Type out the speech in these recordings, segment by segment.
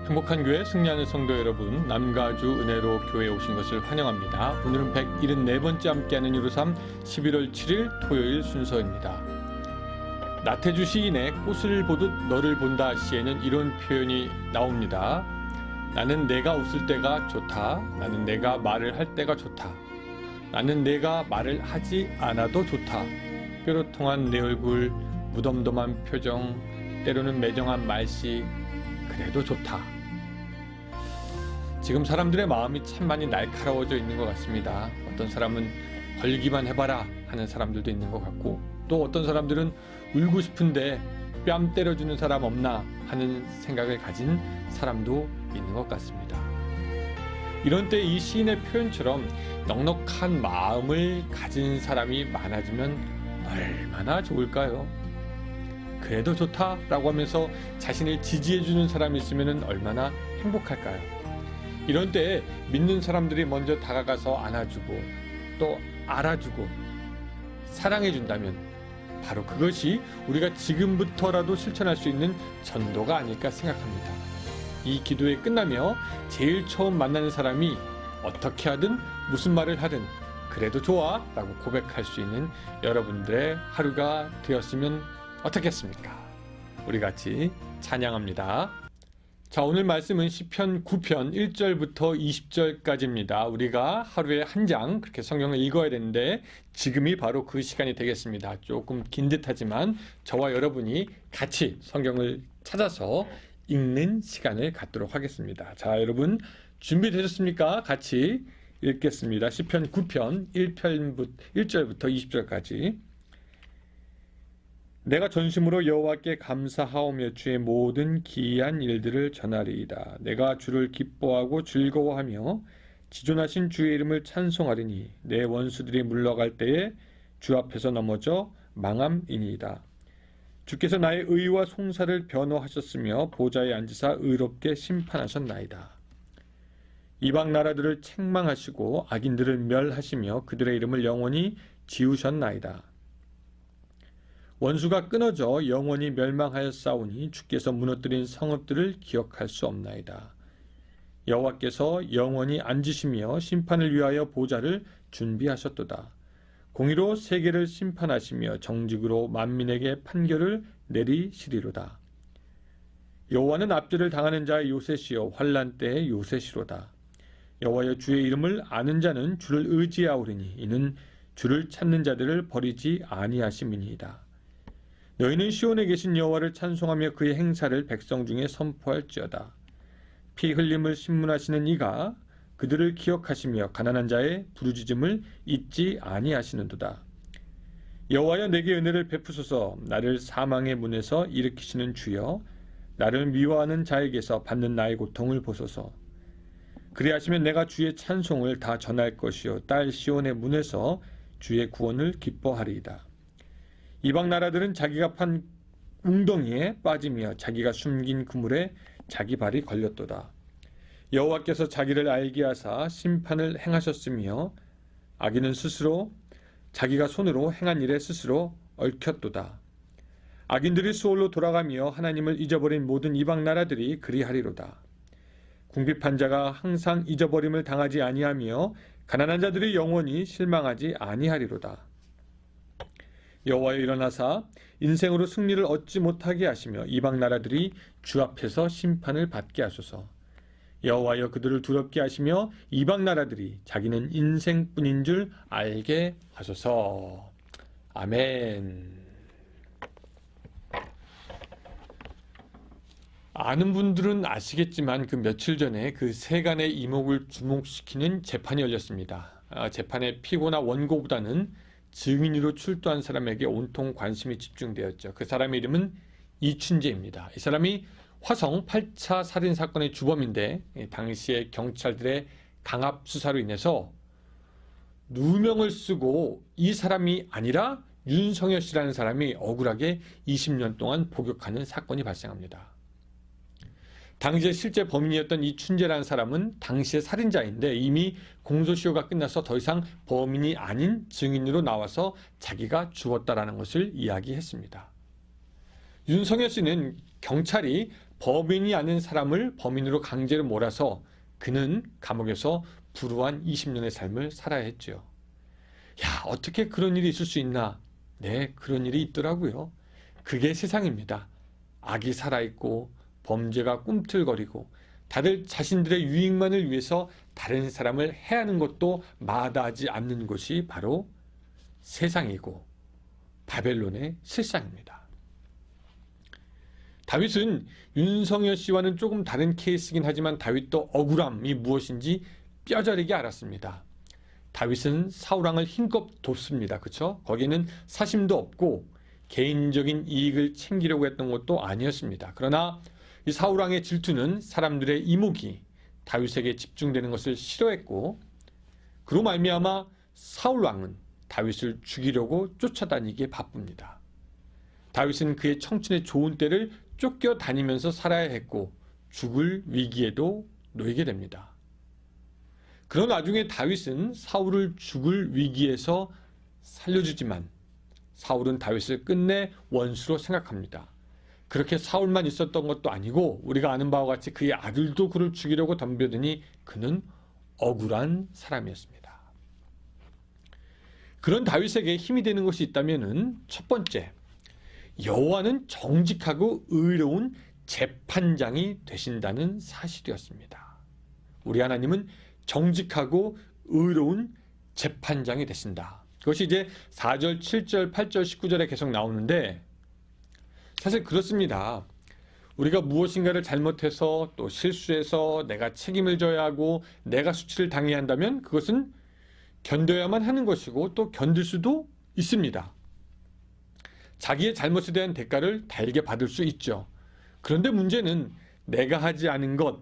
행복한 교회 승리하는 성도 여러분, 남가주 은혜로 교회에 오신 것을 환영합니다. 오늘은 174번째 함께하는 유로삼 11월 7일 토요일 순서입니다. 나태주 시인의 꽃을 보듯 너를 본다 시에는 이런 표현이 나옵니다. 나는 내가 웃을 때가 좋다. 나는 내가 말을 할 때가 좋다. 나는 내가 말을 하지 않아도 좋다. 뾰로통한 내 얼굴, 무덤덤한 표정, 때로는 매정한 말씨, 그래도 좋다. 지금 사람들의 마음이 참 많이 날카로워져 있는 것 같습니다. 어떤 사람은 걸기만 해봐라 하는 사람들도 있는 것 같고, 또 어떤 사람들은 울고 싶은데 뺨 때려주는 사람 없나 하는 생각을 가진 사람도 있는 것 같습니다. 이런 때 이 시인의 표현처럼 넉넉한 마음을 가진 사람이 많아지면 얼마나 좋을까요? 그래도 좋다라고 하면서 자신을 지지해주는 사람이 있으면 얼마나 행복할까요? 이런 때에 믿는 사람들이 먼저 다가가서 안아주고 또 알아주고 사랑해준다면 바로 그것이 우리가 지금부터라도 실천할 수 있는 전도가 아닐까 생각합니다. 이 기도에 끝나며 제일 처음 만나는 사람이 어떻게 하든 무슨 말을 하든 그래도 좋아 라고 고백할 수 있는 여러분들의 하루가 되었으면 어떻겠습니까? 우리 같이 찬양합니다. 자, 오늘 말씀은 시편 9편 1절부터 20절까지입니다. 우리가 하루에 한 장 그렇게 성경을 읽어야 되는데 지금이 바로 그 시간이 되겠습니다. 조금 긴 듯하지만 저와 여러분이 같이 성경을 찾아서 읽는 시간을 갖도록 하겠습니다. 자, 여러분 준비되셨습니까? 같이 읽겠습니다. 시편 9편 1절부터 20절까지. 내가 전심으로 여호와께 감사하오며 주의 모든 기이한 일들을 전하리이다. 내가 주를 기뻐하고 즐거워하며 지존하신 주의 이름을 찬송하리니 내 원수들이 물러갈 때에 주 앞에서 넘어져 망함이니이다. 주께서 나의 의와 송사를 변호하셨으며 보좌에 앉으사 의롭게 심판하셨나이다. 이방 나라들을 책망하시고 악인들을 멸하시며 그들의 이름을 영원히 지우셨나이다. 원수가 끊어져 영원히 멸망하였사오니 주께서 무너뜨린 성읍들을 기억할 수 없나이다. 여호와께서 영원히 앉으시며 심판을 위하여 보좌를 준비하셨도다. 공의로 세계를 심판하시며 정직으로 만민에게 판결을 내리시리로다. 여호와는 압제를 당하는 자의 요새시요 환난 때의 요새시로다. 여호와여 주의 이름을 아는 자는 주를 의지하오리니 이는 주를 찾는 자들을 버리지 아니하심이니이다. 너희는 시온에 계신 여호와를 찬송하며 그의 행사를 백성 중에 선포할지어다. 피 흘림을 신문하시는 이가 그들을 기억하시며 가난한 자의 부르짖음을 잊지 아니하시는도다. 여호와여 내게 은혜를 베푸소서. 나를 사망의 문에서 일으키시는 주여 나를 미워하는 자에게서 받는 나의 고통을 보소서. 그리하시면 내가 주의 찬송을 다 전할 것이요 딸 시온의 문에서 주의 구원을 기뻐하리이다. 이방 나라들은 자기가 판 웅덩이에 빠지며 자기가 숨긴 그물에 자기 발이 걸렸도다. 여호와께서 자기를 알게 하사 심판을 행하셨으며 악인은 스스로 자기가 손으로 행한 일에 스스로 얽혔도다. 악인들이 수월로 돌아가며 하나님을 잊어버린 모든 이방 나라들이 그리하리로다. 궁핍한 자가 항상 잊어버림을 당하지 아니하며 가난한 자들이 영원히 실망하지 아니하리로다. 여호와여 일어나사 인생으로 승리를 얻지 못하게 하시며 이방 나라들이 주 앞에서 심판을 받게 하소서. 여호와여 그들을 두렵게 하시며 이방 나라들이 자기는 인생뿐인 줄 알게 하소서. 아멘. 아는 분들은 아시겠지만 그 며칠 전에 그 세간의 이목을 주목시키는 재판이 열렸습니다. 재판의 피고나 원고보다는 증인으로 출두한 사람에게 온통 관심이 집중되었죠. 그 사람의 이름은 이춘재입니다. 이 사람이 화성 8차 살인사건의 주범인데 당시에 경찰들의 강압 수사로 인해서 누명을 쓰고 이 사람이 아니라 윤성여 씨라는 사람이 억울하게 20년 동안 복역하는 사건이 발생합니다. 당시에 실제 범인이었던 이 춘재라는 사람은 당시의 살인자인데 이미 공소시효가 끝나서 더 이상 범인이 아닌 증인으로 나와서 자기가 죽었다라는 것을 이야기했습니다. 윤성여 씨는 경찰이 범인이 아닌 사람을 범인으로 강제로 몰아서 그는 감옥에서 불우한 20년의 삶을 살아야 했죠. 야, 어떻게 그런 일이 있을 수 있나? 네, 그런 일이 있더라고요. 그게 세상입니다. 악이 살아있고 범죄가 꿈틀거리고 다들 자신들의 유익만을 위해서 다른 사람을 해하는 것도 마다하지 않는 곳이 바로 세상이고 바벨론의 실상입니다. 다윗은 윤석열 씨와는 조금 다른 케이스이긴 하지만 다윗도 억울함이 무엇인지 뼈저리게 알았습니다. 다윗은 사울왕을 힘껏 돕습니다. 그렇죠? 거기에는 사심도 없고 개인적인 이익을 챙기려고 했던 것도 아니었습니다. 그러나 이 사울왕의 질투는 사람들의 이목이 다윗에게 집중되는 것을 싫어했고 그로 말미암아 사울왕은 다윗을 죽이려고 쫓아다니기에 바쁩니다. 다윗은 그의 청춘의 좋은 때를 쫓겨다니면서 살아야 했고 죽을 위기에도 놓이게 됩니다. 그런 와중에 다윗은 사울을 죽을 위기에서 살려주지만 사울은 다윗을 끝내 원수로 생각합니다. 그렇게 사울만 있었던 것도 아니고 우리가 아는 바와 같이 그의 아들도 그를 죽이려고 덤벼드니 그는 억울한 사람이었습니다. 그런 다윗에게 힘이 되는 것이 있다면 첫 번째, 여호와는 정직하고 의로운 재판장이 되신다는 사실이었습니다. 우리 하나님은 정직하고 의로운 재판장이 되신다. 그것이 이제 4절, 7절, 8절, 19절에 계속 나오는데 사실 그렇습니다. 우리가 무엇인가를 잘못해서 또 실수해서 내가 책임을 져야 하고 내가 수치를 당해야 한다면 그것은 견뎌야만 하는 것이고 또 견딜 수도 있습니다. 자기의 잘못에 대한 대가를 달게 받을 수 있죠. 그런데 문제는 내가 하지 않은 것,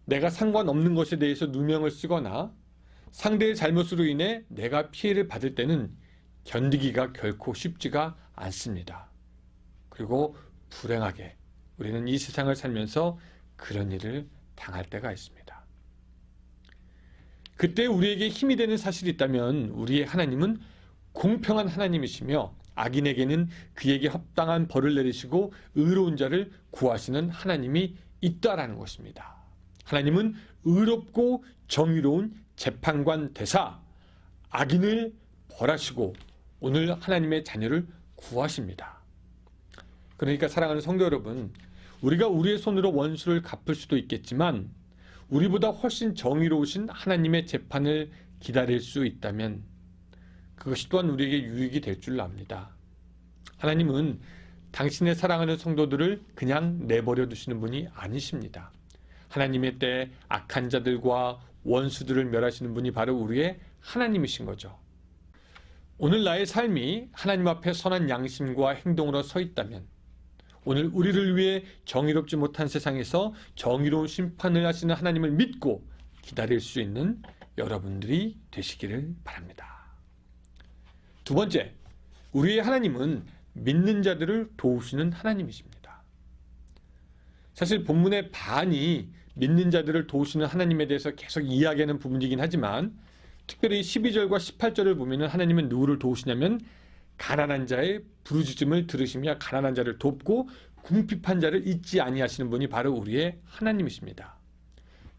내가 상관없는 것에 대해서 누명을 쓰거나 상대의 잘못으로 인해 내가 피해를 받을 때는 견디기가 결코 쉽지가 않습니다. 그리고 불행하게 우리는 이 세상을 살면서 그런 일을 당할 때가 있습니다. 그때 우리에게 힘이 되는 사실이 있다면 우리의 하나님은 공평한 하나님이시며 악인에게는 그에게 합당한 벌을 내리시고 의로운 자를 구하시는 하나님이 있다라는 것입니다. 하나님은 의롭고 정의로운 재판관 대사, 악인을 벌하시고 오늘 하나님의 자녀를 구하십니다. 그러니까 사랑하는 성도 여러분, 우리가 우리의 손으로 원수를 갚을 수도 있겠지만 우리보다 훨씬 정의로우신 하나님의 재판을 기다릴 수 있다면 그것이 또한 우리에게 유익이 될 줄 압니다. 하나님은 당신의 사랑하는 성도들을 그냥 내버려 두시는 분이 아니십니다. 하나님의 때에 악한 자들과 원수들을 멸하시는 분이 바로 우리의 하나님이신 거죠. 오늘 나의 삶이 하나님 앞에 선한 양심과 행동으로 서 있다면 오늘 우리를 위해 정의롭지 못한 세상에서 정의로운 심판을 하시는 하나님을 믿고 기다릴 수 있는 여러분들이 되시기를 바랍니다. 두 번째, 우리의 하나님은 믿는 자들을 도우시는 하나님이십니다. 사실 본문의 반이 믿는 자들을 도우시는 하나님에 대해서 계속 이야기하는 부분이긴 하지만 특별히 12절과 18절을 보면 하나님은 누구를 도우시냐면 가난한 자의 부르짖음을 들으시며 가난한 자를 돕고 궁핍한 자를 잊지 아니하시는 분이 바로 우리의 하나님이십니다.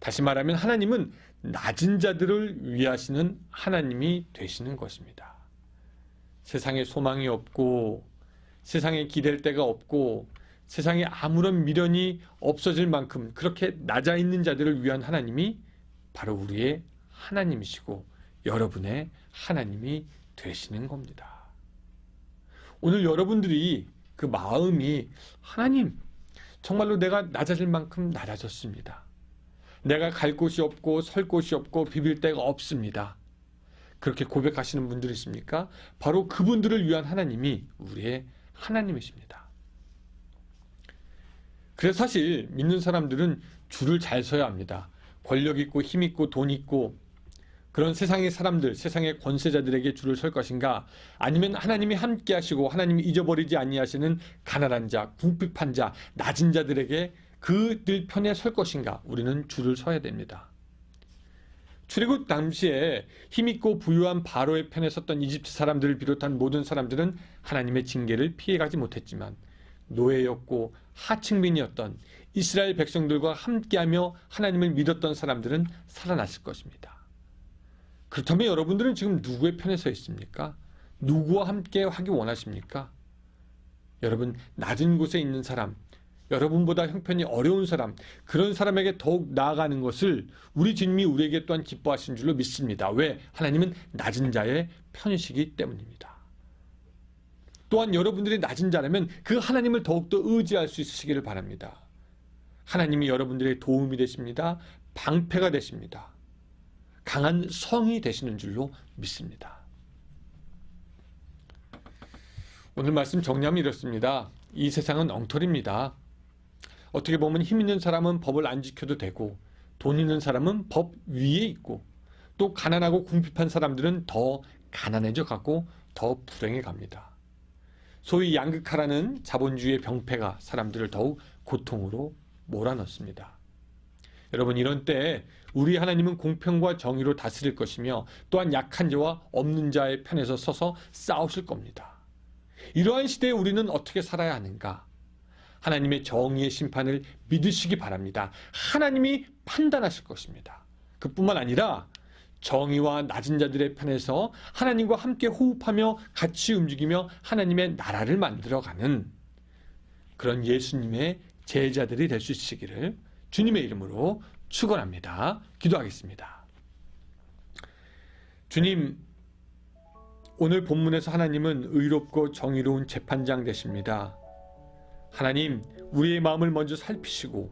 다시 말하면 하나님은 낮은 자들을 위하시는 하나님이 되시는 것입니다. 세상에 소망이 없고 세상에 기댈 데가 없고 세상에 아무런 미련이 없어질 만큼 그렇게 낮아 있는 자들을 위한 하나님이 바로 우리의 하나님이시고 여러분의 하나님이 되시는 겁니다. 오늘 여러분들이 그 마음이 하나님, 정말로 내가 낮아질 만큼 낮아졌습니다. 내가 갈 곳이 없고 설 곳이 없고 비빌 데가 없습니다. 그렇게 고백하시는 분들이 있습니까? 바로 그분들을 위한 하나님이 우리의 하나님이십니다. 그래서 사실 믿는 사람들은 줄을 잘 서야 합니다. 권력 있고 힘 있고 돈 있고 그런 세상의 사람들, 세상의 권세자들에게 줄을 설 것인가? 아니면 하나님이 함께 하시고 하나님이 잊어버리지 아니하시는 가난한 자, 궁핍한 자, 낮은 자들에게 그들 편에 설 것인가? 우리는 줄을 서야 됩니다. 출애굽 당시에 힘있고 부유한 바로의 편에 섰던 이집트 사람들을 비롯한 모든 사람들은 하나님의 징계를 피해가지 못했지만 노예였고 하층민이었던 이스라엘 백성들과 함께하며 하나님을 믿었던 사람들은 살아났을 것입니다. 그렇다면 여러분들은 지금 누구의 편에 서 있습니까? 누구와 함께 하기 원하십니까? 여러분, 낮은 곳에 있는 사람, 여러분보다 형편이 어려운 사람, 그런 사람에게 더욱 나아가는 것을 우리 주님이 우리에게 또한 기뻐하신 줄로 믿습니다. 왜? 하나님은 낮은 자의 편이시기 때문입니다. 또한 여러분들이 낮은 자라면 그 하나님을 더욱더 의지할 수 있으시기를 바랍니다. 하나님이 여러분들의 도움이 되십니다. 방패가 되십니다. 강한 성이 되시는 줄로 믿습니다. 오늘 말씀 정리하면 이렇습니다. 이 세상은 엉터리입니다. 어떻게 보면 힘 있는 사람은 법을 안 지켜도 되고, 돈 있는 사람은 법 위에 있고, 또 가난하고 궁핍한 사람들은 더 가난해져 가고 더 불행해 갑니다. 소위 양극화라는 자본주의의 병폐가 사람들을 더욱 고통으로 몰아넣습니다. 여러분, 이런 때에 우리 하나님은 공평과 정의로 다스릴 것이며 또한 약한 자와 없는 자의 편에서 서서 싸우실 겁니다. 이러한 시대에 우리는 어떻게 살아야 하는가? 하나님의 정의의 심판을 믿으시기 바랍니다. 하나님이 판단하실 것입니다. 그뿐만 아니라 정의와 낮은 자들의 편에서 하나님과 함께 호흡하며 같이 움직이며 하나님의 나라를 만들어가는 그런 예수님의 제자들이 될 수 있으시기를 주님의 이름으로 축원합니다. 기도하겠습니다. 주님, 오늘 본문에서 하나님은 의롭고 정의로운 재판장 되십니다. 하나님, 우리의 마음을 먼저 살피시고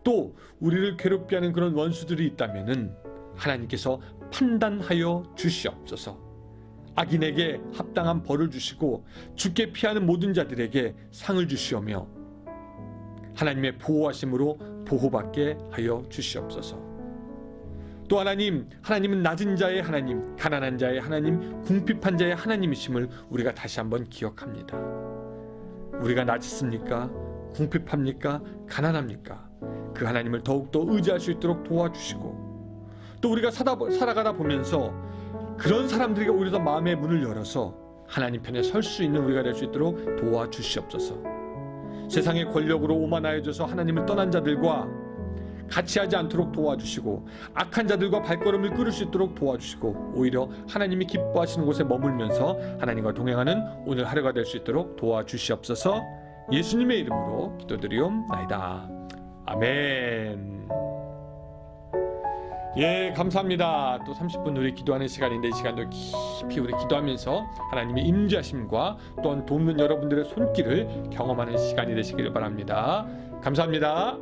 또 우리를 괴롭게 하는 그런 원수들이 있다면은 하나님께서 판단하여 주시옵소서. 악인에게 합당한 벌을 주시고 죽게 피하는 모든 자들에게 상을 주시오며 하나님의 보호하심으로 보호받게 하여 주시옵소서. 또 하나님은 낮은 자의 하나님, 가난한 자의 하나님, 궁핍한 자의 하나님이심을 우리가 다시 한번 기억합니다. 우리가 낮습니까? 궁핍합니까? 가난합니까? 그 하나님을 더욱더 의지할 수 있도록 도와주시고, 또 우리가 살아가다 보면서 그런 사람들에게 오히려 더 마음의 문을 열어서 하나님 편에 설 수 있는 우리가 될 수 있도록 도와주시옵소서. 세상의 권력으로 오만하여져서 하나님을 떠난 자들과 같이 하지 않도록 도와주시고, 악한 자들과 발걸음을 끊을 수 있도록 도와주시고, 오히려 하나님이 기뻐하시는 곳에 머물면서 하나님과 동행하는 오늘 하루가 될 수 있도록 도와주시옵소서. 예수님의 이름으로 기도드리옵나이다. 아멘. 예, 감사합니다. 또 30분 우리 기도하는 시간인데, 이 시간도 깊이 우리 기도하면서 하나님의 임재하심과 또한 돕는 여러분들의 손길을 경험하는 시간이 되시기를 바랍니다. 감사합니다.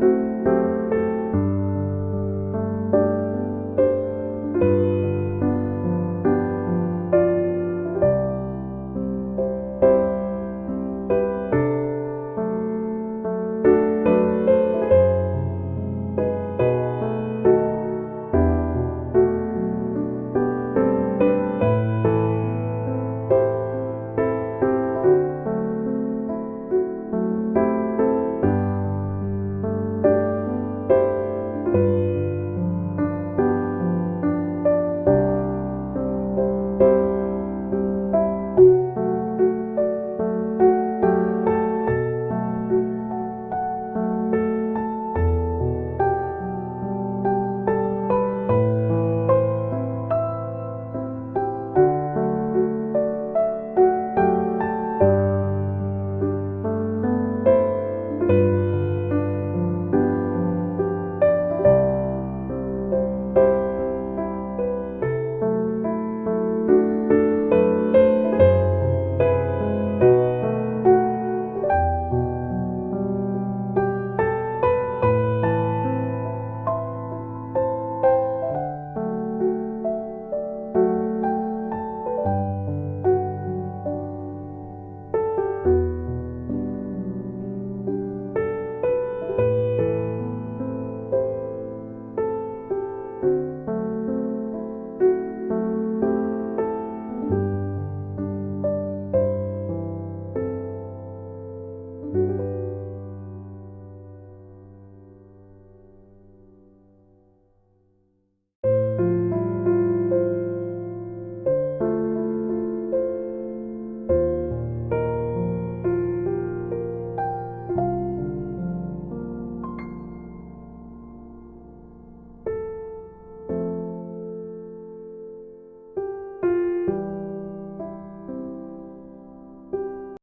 아멘.